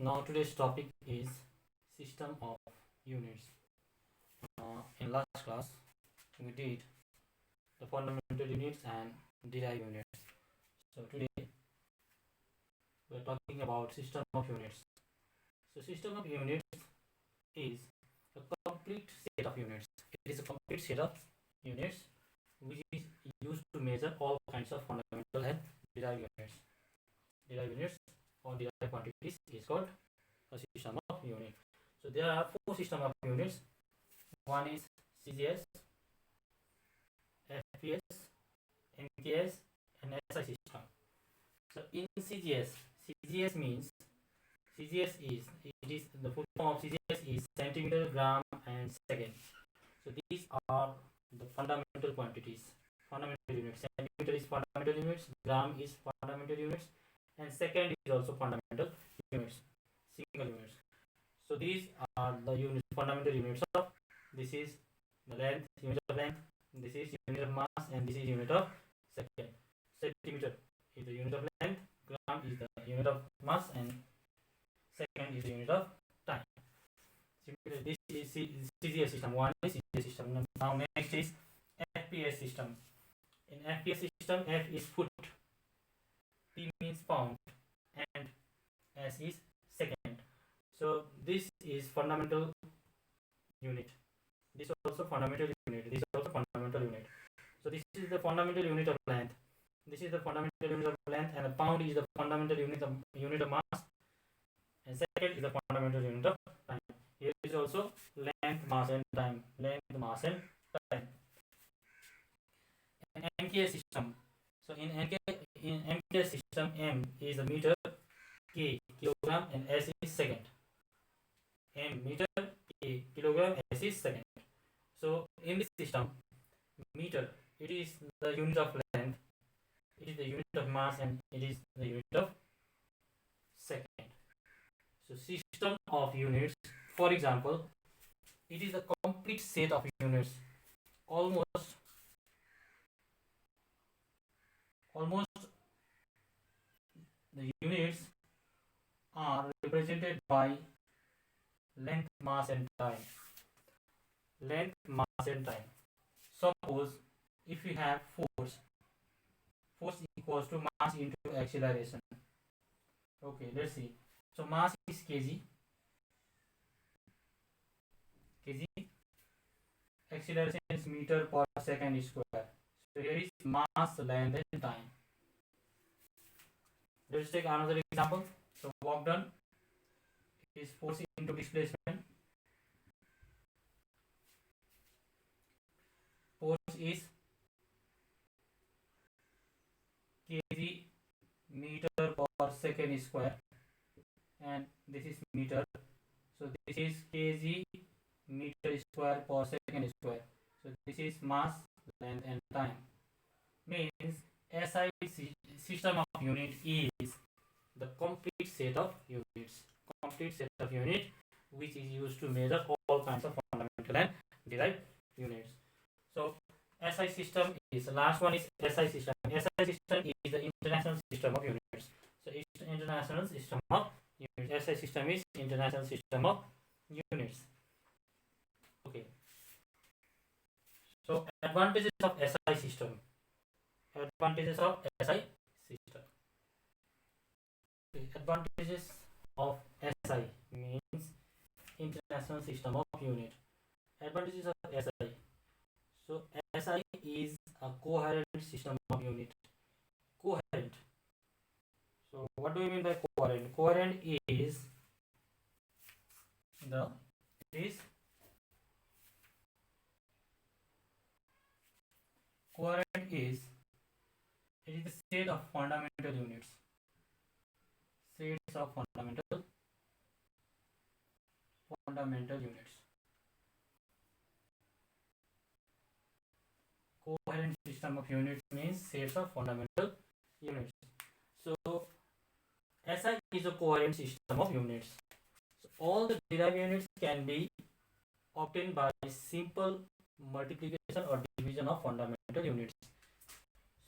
now today's topic is system of units. In last class we did the fundamental units and derived units. So today we are talking about system of units. So system of units is a complete set of units. It is a complete set of units which is used to measure all kinds of fundamental and derived units. Derived units or derived quantities is called a system of units. So there are four system of units. One is CGS, FPS, NKS, and SI system. So in CGS means the full form of CGS is centimeter, gram, and second. So these are the fundamental quantities, fundamental units. Centimeter is fundamental units, gram is fundamental units, and second is also fundamental units, single units. So these are the units, fundamental units of. This is the length, unit of length. This is unit of mass, and this is unit of second. Centimeter is the unit of length, gram is the unit of mass, and second is the unit of time. This is CGS system. One is CGS system. Now next is FPS system. In FPS system, F is foot, P means pound, and S is second. So this is fundamental unit. This is also fundamental unit. This is also fundamental unit. So this is the fundamental unit of length. This is the fundamental unit of length, and a pound is the fundamental unit of mass, and second is the fundamental unit of time. Here is also length, mass, and time. Length, mass, and time. An NKS system. So in NKS system, M is the meter, K kilogram, and S is second. M meter, K kilogram, S is second. So in this system, meter, it is the unit of length, it is the unit of mass, and it is the unit of second. So system of units, for example, it is a complete set of units. Almost the units are represented by length, mass, and time. Length, mass, and time. Suppose if we have force equals to mass into acceleration. Okay, let's see. So mass is kg, acceleration is meter per second square. So here is mass, length, and time. Let's take another example. So work done is force into displacement. Force is kg meter per second square, and this is meter. So this is kg meter square per second square. So this is mass, length, and time. Means SI system of unit is the complete set of units. Complete set of units which is used to measure all kinds of fundamental and derived units. So SI system is the last one is SI system. SI system is the international system of units. So it's the international system of units. SI system is international system of units. Okay. So advantages of SI system. Advantages of SI system. Okay. Advantages of SI means international system of unit. Advantages of SI. So SI is a coherent system of unit. Coherent. So what do you mean by coherent? Coherent is the set of fundamental units. Sets of fundamental units. Coherent system of units means sets of fundamental units. So SI is a coherent system of units. So all the derived units can be obtained by simple multiplication or division of fundamental units.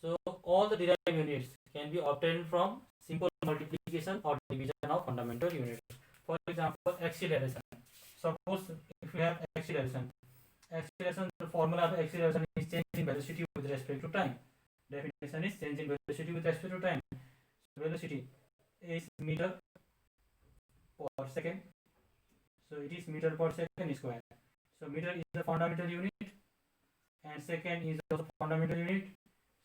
So all the derived units can be obtained from simple multiplication or division of fundamental units. acceleration. Suppose if we have acceleration, the formula of acceleration is change in velocity with respect to time. Definition is change in velocity with respect to time. So velocity is meter per second. So it is meter per second square. So meter is the fundamental unit and second is also fundamental unit.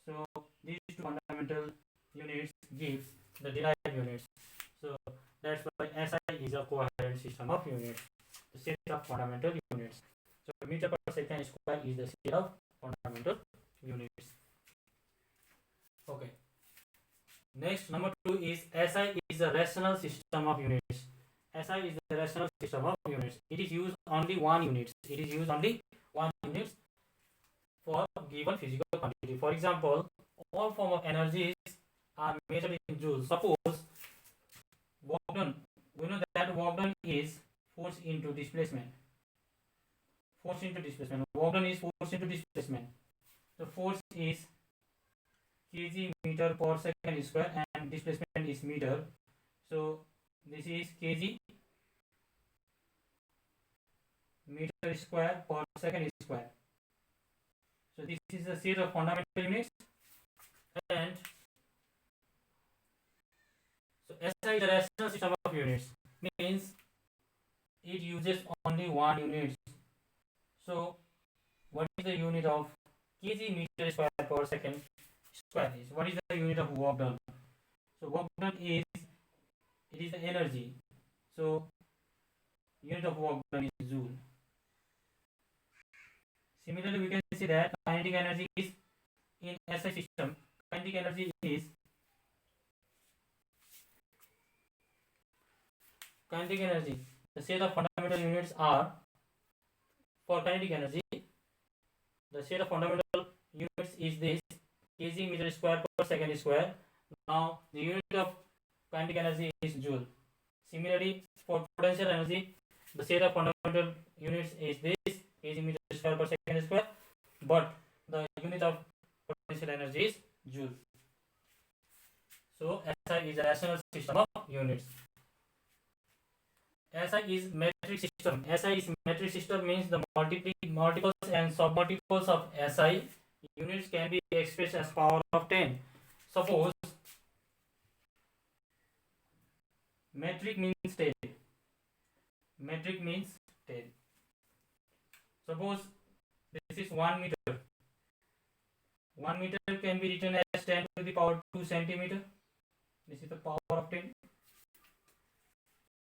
So these two fundamental units gives the derived units. So that's why SI is a coherent system of units, the set of fundamental units. So meter per second square is the set of fundamental units. Okay. Next, number 2 is SI is a rational system of units. SI is the rational system of units. It is used only one unit. It is used only one unit for given physical quantity. For example, all form of energies are measured in joules. Suppose work done. We know that work done is force into displacement. Force into displacement. Work done is force into displacement. The force is kg meter per second square and displacement is meter. So this is kg meter square per second square. So this is the set of fundamental units, and so SI is a rational system of units, means it uses only one unit. So what is the unit of kg meter square per second square is? What is the unit of work done? So work done is, it is the energy. So unit of work done is joule. Similarly, we can see that kinetic energy is in SI system. Kinetic energy is the set of fundamental units are, for kinetic energy, the set of fundamental units is this kg meter square per second square. Now the unit of kinetic energy is joule. Similarly, for potential energy, the set of fundamental units is this kg meter square per second square, but the unit of potential energy is joule. So SI is a rational system of units. SI is metric system. SI is metric system, means the multiples and submultiples of SI units can be expressed as power of 10. Suppose metric means 10. Metric means 10. Suppose this is 1 meter. 1 meter can be written as 10 to the power 2 centimeter. This is the power of 10.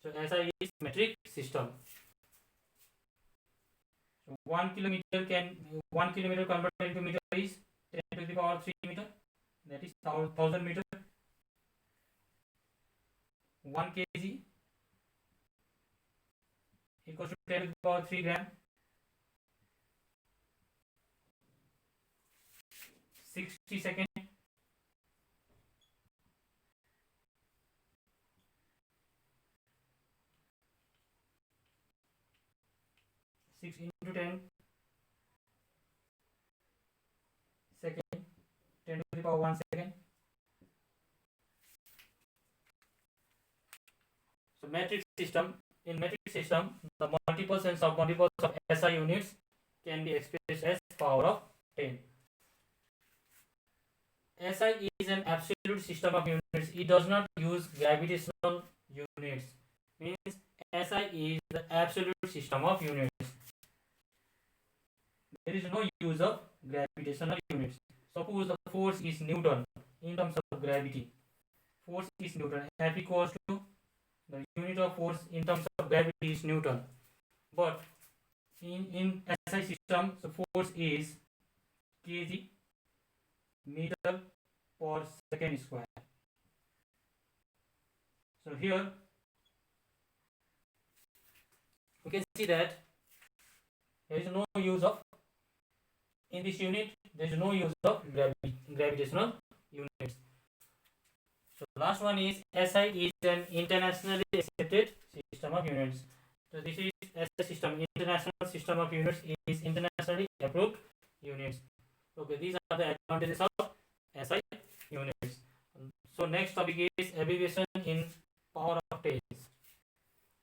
So SI is metric system. So 1 kilometer converted into meter is 10 to the power 3 meter. That is 1000 meter. 1 kg equals to 10 to the power 3 gram. 60 seconds. 6 into 10 second, 10 to the power 1 second. So metric system, in metric system, the multiples and submultiples of SI units can be expressed as power of 10. SI is an absolute system of units. It does not use gravitational units. Means SI is the absolute system of units. There is no use of gravitational units. Suppose the force is Newton in terms of gravity. Force is Newton. F equals to, the unit of force in terms of gravity is Newton. But in SI system, the force is kg meter per second square. So here we can see that there is no use of, in this unit there is no use of gravitational units. So last one is SI is an internationally accepted system of units. So this is SI system, international system of units is internationally approved units. Okay, these are the advantages of SI units. So next topic is abbreviation in power of tens.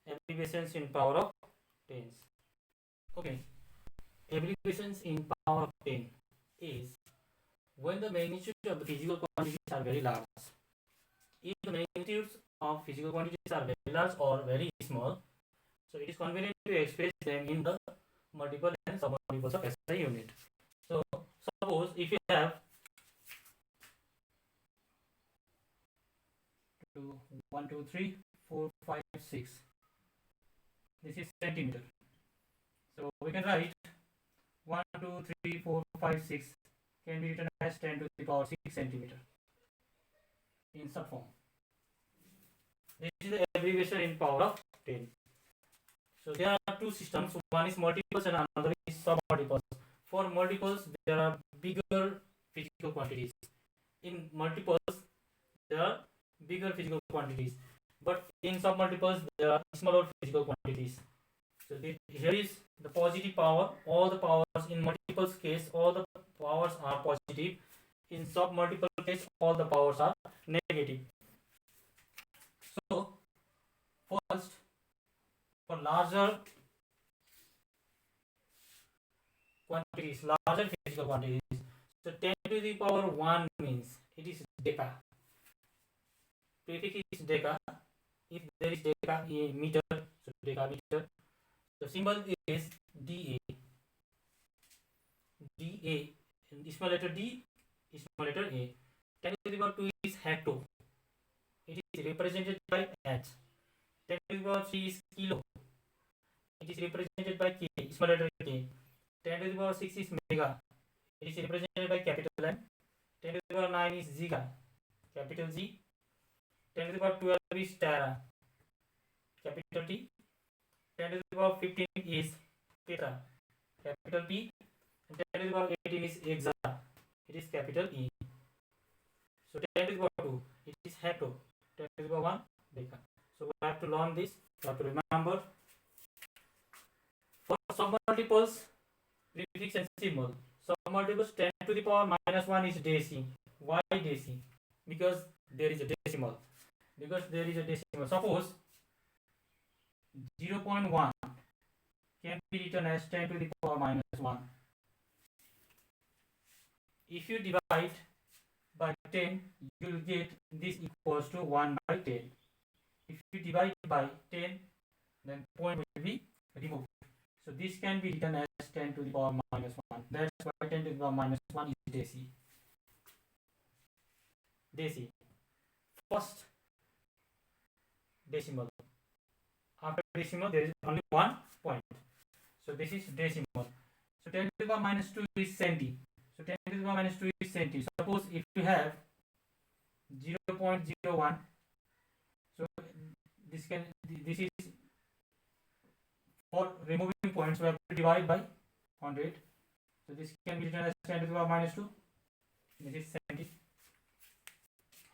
Abbreviation abbreviations in power of tens. Okay, abbreviations in power of 10 is when the magnitude of the physical quantities are very large. If the magnitudes of physical quantities are very large or very small, so it is convenient to express them in the multiple and submultiples of SI unit. So suppose if you have 1, 2, 3, 4, 5, 6. This is centimeter. So we can write 1, 2, 3, 4, 5, 6 can be written as 10 to the power 6 centimeter in sub form. This is the abbreviation in power of 10. So there are two systems. One is multiples and another is submultiples. For multiples, there are bigger physical quantities. In multiples, there are bigger physical quantities. But in submultiples, there are smaller physical quantities. So here is the positive power. All the powers in multiples case, all the powers are positive. In submultiple case, all the powers are negative. So first, for larger quantities, larger physical quantities, so 10 to the power 1 means it is deca. Prefix is deca. If there is deca in meter, so decameter. The symbol is dA. dA, small letter D, small letter A. 10 to the power 2 is hecto. It is represented by H. 10 to the power 3 is kilo. It is represented by K, small letter K. 10 to the power 6 is mega. It is represented by capital M. 10 to the power 9 is giga, capital G. 10 to the power 12 is tera, capital T. 10 to the power 15 is petra, capital P. And 10 to the power 18 is exa, it is capital E. So 10 to the power 2, it is hecto. 10 to the power 1, deca. So we have to learn this, we have to remember. For submultiples, prefix and symbol. Submultiples 10 to the power minus 1 is deci. Why deci? Because there is a decimal. Suppose 0.1 can be written as 10 to the power minus 1. If you divide by 10, you will get this equals to 1 by 10. If you divide by 10, then point will be removed. So this can be written as 10 to the power minus 1. That's why 10 to the power minus 1 is deci. Deci. First decimal. After decimal, there is only one point. So this is decimal. So 10 to the power minus 2 is centi. So 10 to the power minus 2 is centi. Suppose if you have 0.01, so this is for removing points, we have to divide by 100. So this can be written as 10 to the power minus 2. This is centi.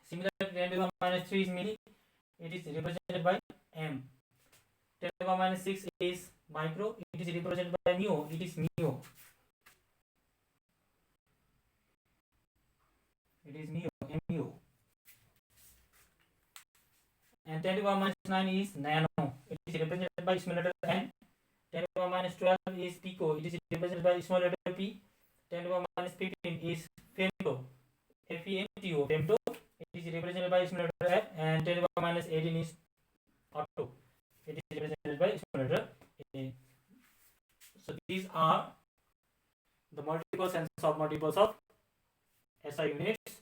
Similarly, 10 to the power minus 3 is milli. It is represented by M. 10 to the power minus 6 is micro. It is represented by mu. It is mu. It is mu. And 10 to the power minus 9 is nano. It is represented by small letter N. 10 to the power minus 12 is pico. It is represented by small letter P. 10 to the power minus 15 is femto. Femto. Femto. It is represented by small letter F. And 10 to the power minus 18 is octo. It is represented by small letter A. So these are the multiples and submultiples of SI units.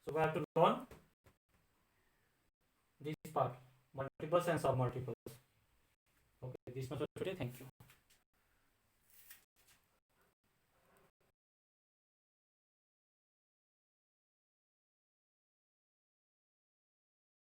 So we have to learn this part, multiples and submultiples. Okay, this much for today. Thank you.